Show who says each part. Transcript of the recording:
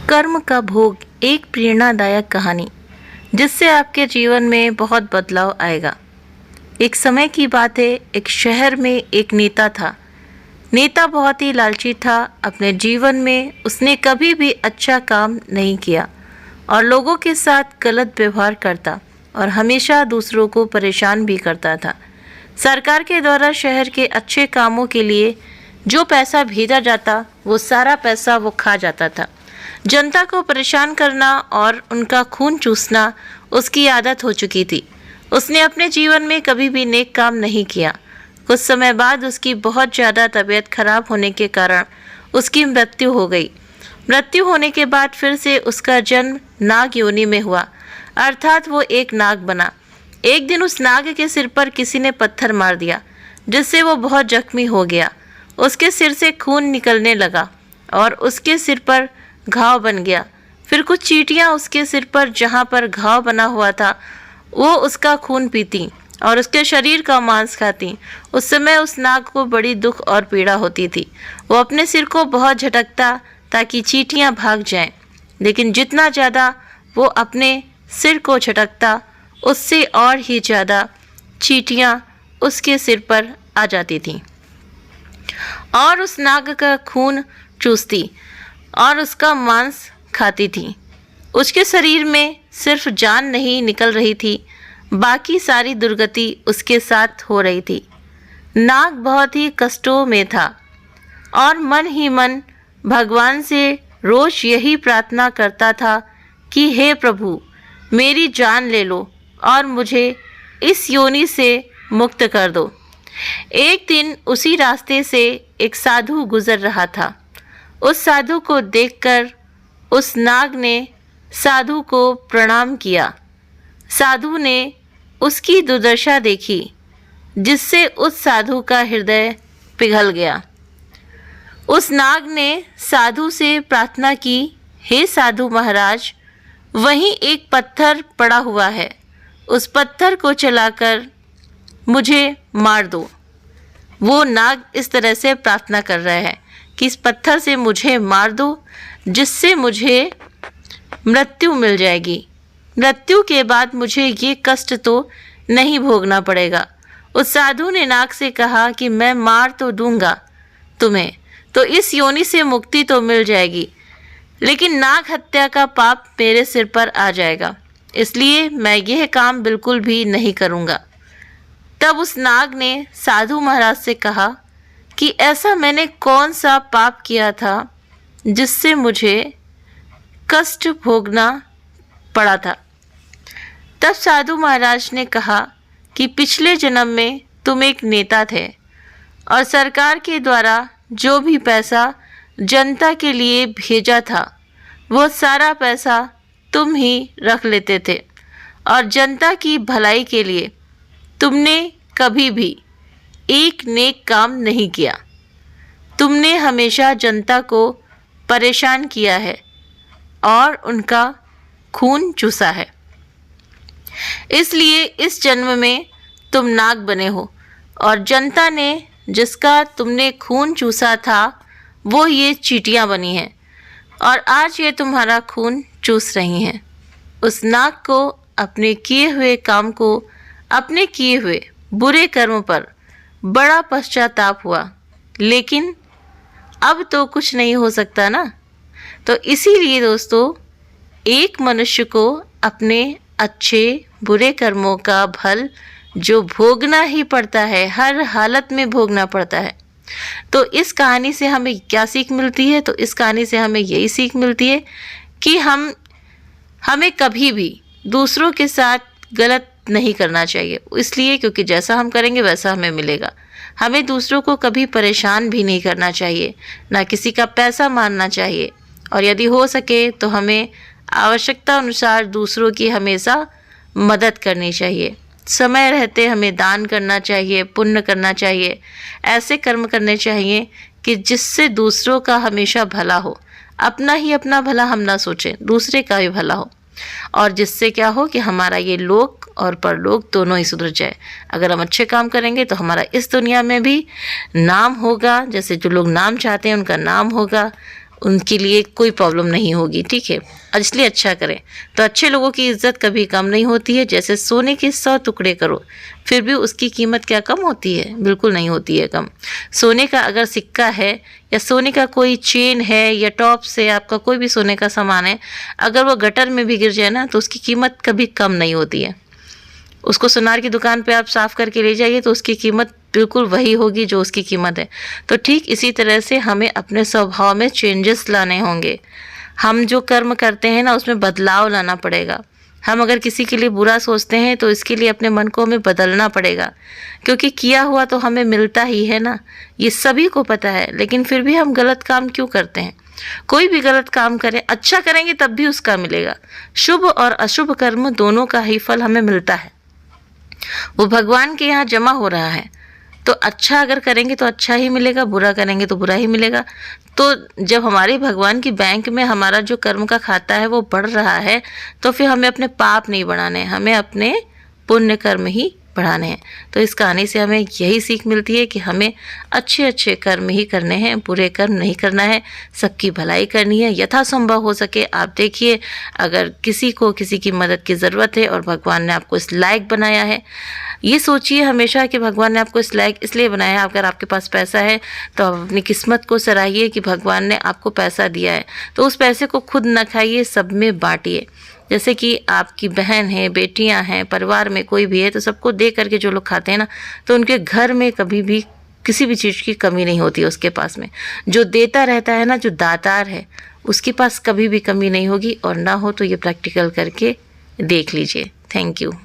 Speaker 1: कर्म का भोग एक प्रेरणादायक कहानी जिससे आपके जीवन में बहुत बदलाव आएगा। एक समय की बात है, एक शहर में एक नेता था। नेता बहुत ही लालची था। अपने जीवन में उसने कभी भी अच्छा काम नहीं किया और लोगों के साथ गलत व्यवहार करता और हमेशा दूसरों को परेशान भी करता था। सरकार के द्वारा शहर के अच्छे कामों के लिए जो पैसा भेजा जाता वो सारा पैसा वो खा जाता था। जनता को परेशान करना और उनका खून चूसना उसकी आदत हो चुकी थी। उसने अपने जीवन में कभी भी नेक काम नहीं किया। कुछ समय बाद उसकी बहुत ज़्यादा तबीयत खराब होने के कारण उसकी मृत्यु हो गई। मृत्यु होने के बाद फिर से उसका जन्म नाग योनि में हुआ, अर्थात वो एक नाग बना। एक दिन उस नाग के सिर पर किसी ने पत्थर मार दिया, जिससे वो बहुत जख्मी हो गया। उसके सिर से खून निकलने लगा और उसके सिर पर घाव बन गया। फिर कुछ चींटियां उसके सिर पर जहां पर घाव बना हुआ था वो उसका खून पीती और उसके शरीर का मांस खाती। उस समय उस नाग को बड़ी दुख और पीड़ा होती थी। वो अपने सिर को बहुत झटकता ताकि चींटियां भाग जाएं, लेकिन जितना ज़्यादा वो अपने सिर को झटकता उससे और ही ज़्यादा चींटियां उसके सिर पर आ जाती थीं और उस नाग का खून चूसती और उसका मांस खाती थी। उसके शरीर में सिर्फ जान नहीं निकल रही थी, बाकी सारी दुर्गति उसके साथ हो रही थी। नाग बहुत ही कष्टों में था और मन ही मन भगवान से रोज यही प्रार्थना करता था कि हे प्रभु, मेरी जान ले लो और मुझे इस योनि से मुक्त कर दो। एक दिन उसी रास्ते से एक साधु गुजर रहा था। उस साधु को देखकर उस नाग ने साधु को प्रणाम किया। साधु ने उसकी दुर्दशा देखी, जिससे उस साधु का हृदय पिघल गया। उस नाग ने साधु से प्रार्थना की, हे साधु महाराज, वहीं एक पत्थर पड़ा हुआ है, उस पत्थर को चलाकर मुझे मार दो। वो नाग इस तरह से प्रार्थना कर रहा है कि इस पत्थर से मुझे मार दो, जिससे मुझे मृत्यु मिल जाएगी। मृत्यु के बाद मुझे ये कष्ट तो नहीं भोगना पड़ेगा। उस साधु ने नाग से कहा कि मैं मार तो दूंगा तुम्हें, तो इस योनि से मुक्ति तो मिल जाएगी, लेकिन नाग हत्या का पाप मेरे सिर पर आ जाएगा, इसलिए मैं यह काम बिल्कुल भी नहीं करूँगा। तब उस नाग ने साधु महाराज से कहा कि ऐसा मैंने कौन सा पाप किया था जिससे मुझे कष्ट भोगना पड़ा था। तब साधु महाराज ने कहा कि पिछले जन्म में तुम एक नेता थे और सरकार के द्वारा जो भी पैसा जनता के लिए भेजा था वो सारा पैसा तुम ही रख लेते थे और जनता की भलाई के लिए तुमने कभी भी एक नेक काम नहीं किया। तुमने हमेशा जनता को परेशान किया है और उनका खून चूसा है, इसलिए इस जन्म में तुम नाग बने हो और जनता ने जिसका तुमने खून चूसा था वो ये चींटियां बनी हैं और आज ये तुम्हारा खून चूस रही हैं। उस नाग को अपने किए हुए काम को, अपने किए हुए बुरे कर्म पर बड़ा पश्चाताप हुआ, लेकिन अब तो कुछ नहीं हो सकता ना। तो इसीलिए दोस्तों, एक मनुष्य को अपने अच्छे बुरे कर्मों का फल जो भोगना ही पड़ता है, हर हालत में भोगना पड़ता है। तो इस कहानी से हमें क्या सीख मिलती है? तो इस कहानी से हमें यही सीख मिलती है कि हमें कभी भी दूसरों के साथ गलत नहीं करना चाहिए, इसलिए क्योंकि जैसा हम करेंगे वैसा हमें मिलेगा। हमें दूसरों को कभी परेशान भी नहीं करना चाहिए, ना किसी का पैसा मांगना चाहिए, और यदि हो सके तो हमें आवश्यकता अनुसार दूसरों की हमेशा मदद करनी चाहिए। समय रहते हमें दान करना चाहिए, पुण्य करना चाहिए, ऐसे कर्म करने चाहिए कि जिससे दूसरों का हमेशा भला हो। अपना ही अपना भला हम ना सोचें, दूसरे का भी भला हो, और जिससे क्या हो कि हमारा ये लोक और परलोक दोनों ही सुधर जाए। अगर हम अच्छे काम करेंगे तो हमारा इस दुनिया में भी नाम होगा, जैसे जो लोग नाम चाहते हैं उनका नाम होगा, उनके लिए कोई प्रॉब्लम नहीं होगी, ठीक है। इसलिए अच्छा करें। तो अच्छे लोगों की इज्जत कभी कम नहीं होती है। जैसे सोने के 100 टुकड़े करो फिर भी उसकी कीमत क्या कम होती है? बिल्कुल नहीं होती है कम। सोने का अगर सिक्का है या सोने का कोई चेन है या टॉप से आपका कोई भी सोने का सामान है, अगर वो गटर में भी गिर जाए ना तो उसकी कीमत कभी कम नहीं होती है। उसको सुनार की दुकान पे आप साफ़ करके ले जाइए तो उसकी कीमत बिल्कुल वही होगी जो उसकी कीमत है। तो ठीक इसी तरह से हमें अपने स्वभाव में चेंजेस लाने होंगे। हम जो कर्म करते हैं ना उसमें बदलाव लाना पड़ेगा। हम अगर किसी के लिए बुरा सोचते हैं तो इसके लिए अपने मन को हमें बदलना पड़ेगा, क्योंकि किया हुआ तो हमें मिलता ही है ना, ये सभी को पता है। लेकिन फिर भी हम गलत काम क्यों करते हैं? कोई भी गलत काम करें, अच्छा करेंगे तब भी उसका मिलेगा। शुभ और अशुभ कर्म दोनों का ही फल हमें मिलता है, वो भगवान के यहाँ जमा हो रहा है। तो अच्छा अगर करेंगे तो अच्छा ही मिलेगा, बुरा करेंगे तो बुरा ही मिलेगा। तो जब हमारे भगवान की बैंक में हमारा जो कर्म का खाता है वो बढ़ रहा है, तो फिर हमें अपने पाप नहीं बढ़ाने, हमें अपने पुण्य कर्म ही बढ़ाने हैं। तो इस कहानी से हमें यही सीख मिलती है कि हमें अच्छे अच्छे कर्म ही करने हैं, बुरे कर्म नहीं करना है। सबकी भलाई करनी है यथासंभव हो सके। आप देखिए, अगर किसी को किसी की मदद की ज़रूरत है और भगवान ने आपको इस लायक बनाया है, ये सोचिए हमेशा कि भगवान ने आपको इस लायक इसलिए बनाया है। अगर आपके पास पैसा है तो आप अपनी किस्मत को सराहिए कि भगवान ने आपको पैसा दिया है। तो उस पैसे को खुद न खाइए, सब में बांटिए। जैसे कि आपकी बहन है, बेटियां हैं, परिवार में कोई भी है, तो सबको दे करके जो लोग खाते हैं ना, तो उनके घर में कभी भी किसी भी चीज़ की कमी नहीं होती है उसके पास में। जो देता रहता है ना, जो दातार है, उसके पास कभी भी कमी नहीं होगी। और ना हो तो ये प्रैक्टिकल करके देख लीजिए। Thank you.